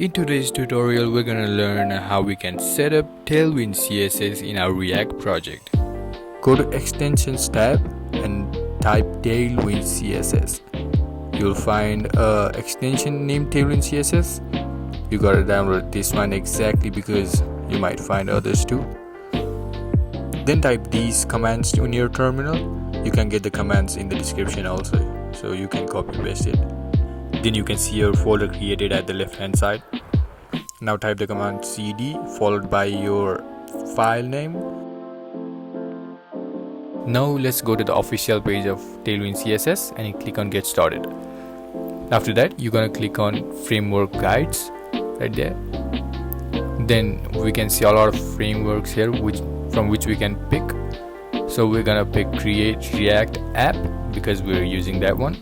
In today's tutorial, we're gonna learn how we can set up Tailwind CSS in our React project. Go to Extensions tab and type Tailwind CSS. You'll find an extension named Tailwind CSS. You gotta download this one exactly because you might find others too. Then type these commands in your terminal. You can get the commands in the description also, so you can copy paste it. Then you can see your folder created at the left hand side. Now type the command cd followed by your file name. Now let's go to the official page of Tailwind CSS and you click on get started. After that you're gonna click on framework guides right there. Then we can see a lot of frameworks here from which we can pick. So we're gonna pick create React app because we're using that one.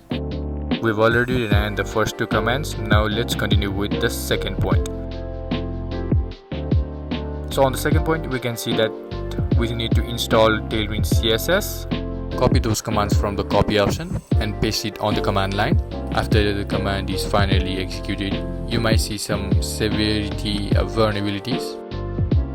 We've already ran the first two commands. Now let's continue with the second point. So on the second point we can see that we need to install Tailwind CSS. Copy those commands from the copy option and paste it on the command line. After the command is finally executed, you might see some severity vulnerabilities,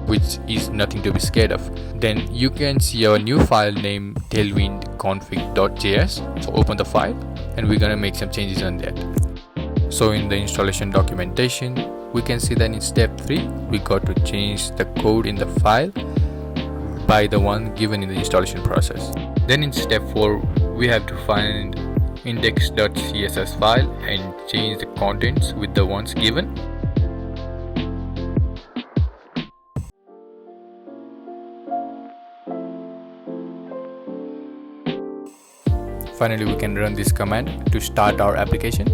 which is nothing to be scared of. Then you can see our new file named tailwindconfig.js. So open the file and we're gonna make some changes on that. So in the installation documentation, we can see that in step 3 we got to change the code in the file by the one given in the installation process. Then in step 4 we have to find index.css file and change the contents with the ones given. Finally, we can run this command to start our application.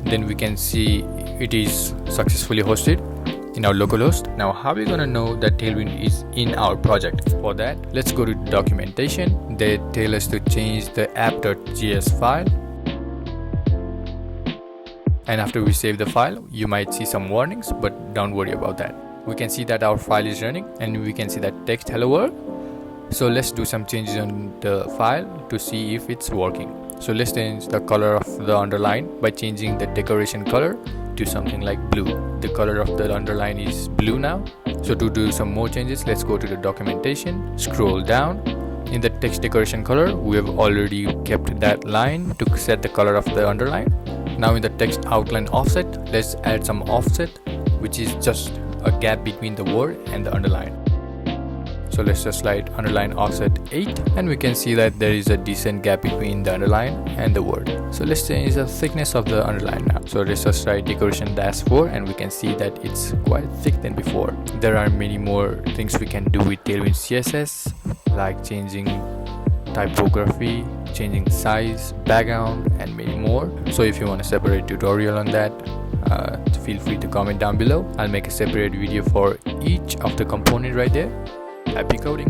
Then we can see it is successfully hosted in our localhost. Now how are we gonna know that Tailwind is in our project? For that, let's go to documentation. They tell us to change the app.js file. And after we save the file, you might see some warnings, but don't worry about that. We can see that our file is running and we can see that text hello world. So let's do some changes on the file to see if it's working. So let's change the color of the underline by changing the decoration color to something like blue. The color of the underline is blue now. So to do some more changes, let's go to the documentation, scroll down. In the text decoration color, we have already kept that line to set the color of the underline. Now in the text outline offset, let's add some offset, which is just a gap between the word and the underline. So let's just slide underline offset 8 and we can see that there is a decent gap between the underline and the word. So let's change the thickness of the underline now. So let's just write decoration -4 and we can see that it's quite thick than before. There are many more things we can do with Tailwind CSS, like changing typography, changing size, background and many more. So if you want a separate tutorial on that, feel free to comment down below. I'll make a separate video for each of the component right there. Happy coding!